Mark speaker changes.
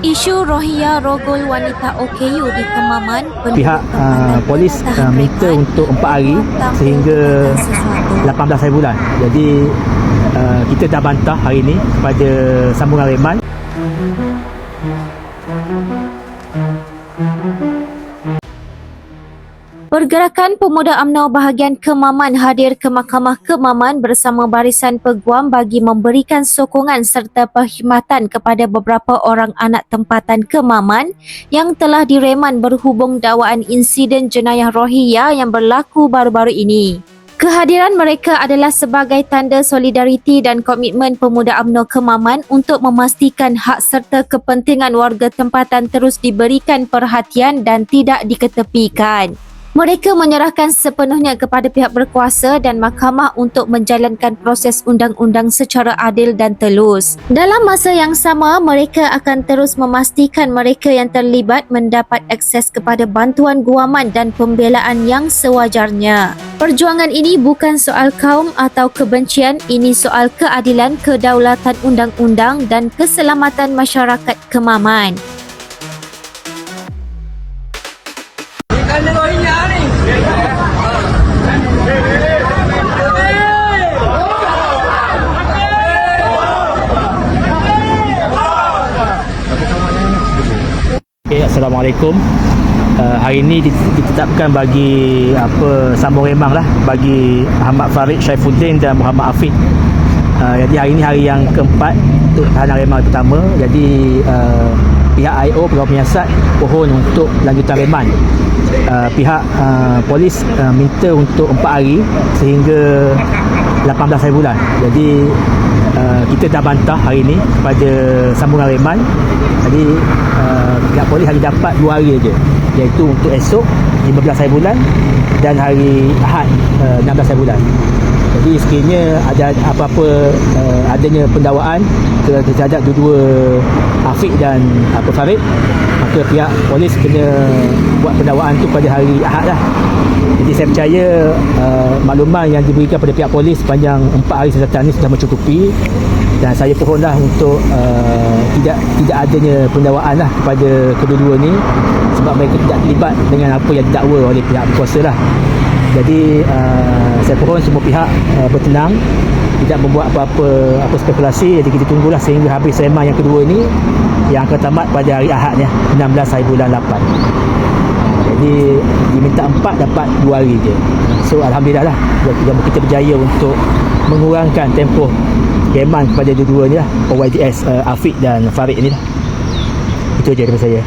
Speaker 1: Isu Rohingya rogol wanita OKU di Kemaman,
Speaker 2: Pihak polis minta untuk 4 hari sehingga 18 hari bulan. Jadi kita dah bantah hari ini kepada sambungan reman.
Speaker 1: Pergerakan Pemuda UMNO bahagian Kemaman hadir ke Mahkamah Kemaman bersama barisan peguam bagi memberikan sokongan serta perkhidmatan kepada beberapa orang anak tempatan Kemaman yang telah direman berhubung dakwaan insiden jenayah Rohingya yang berlaku baru-baru ini. Kehadiran mereka adalah sebagai tanda solidariti dan komitmen Pemuda UMNO Kemaman untuk memastikan hak serta kepentingan warga tempatan terus diberikan perhatian dan tidak diketepikan. Mereka menyerahkan sepenuhnya kepada pihak berkuasa dan mahkamah untuk menjalankan proses undang-undang secara adil dan telus. Dalam masa yang sama, mereka akan terus memastikan mereka yang terlibat mendapat akses kepada bantuan guaman dan pembelaan yang sewajarnya. Perjuangan ini bukan soal kaum atau kebencian, ini soal keadilan, kedaulatan undang-undang dan keselamatan masyarakat Kemaman.
Speaker 2: Okay, Assalamualaikum. Hari ini ditetapkan bagi sambung remang lah bagi Muhammad Farid Syaifuddin dan Muhammad Afiq. Jadi hari ini hari yang keempat untuk tahanan remang pertama. Jadi pihak IO Pegawai Penyiasat pohon untuk lanjutan reman. Pihak polis minta untuk 4 hari sehingga 18 hari bulan. Jadi kita dah bantah hari ini kepada sambungan reman. Jadi pihak polis hanya dapat 2 hari saja, iaitu untuk esok 15 hari bulan dan hari Ahad 16 hari bulan. Jadi sekiranya ada apa-apa adanya pendakwaan terhadap dua-dua Afiq dan Farid, maka pihak polis kena buat pendakwaan tu pada hari Ahad lah. Jadi saya percaya makluman yang diberikan pada pihak polis sepanjang 4 hari sedatang ini sudah mencukupi, dan saya pohonlah untuk tidak adanya pendakwaan lah kepada kedua-dua ni, sebab mereka tidak terlibat dengan apa yang didakwa oleh pihak berkuasa lah. Jadi saya pohon semua pihak bertenang, tidak membuat apa spekulasi. Jadi kita tunggulah sehingga habis reman yang kedua ini yang akan tamat pada hari Ahad 16 hari bulan 8. Jadi diminta 4, dapat 2 hari je. So alhamdulillah lah kita berjaya untuk mengurangkan tempoh reman kepada dua-dua ni lah, OYDS Afiq dan Farid ni lah. Itu je daripada saya.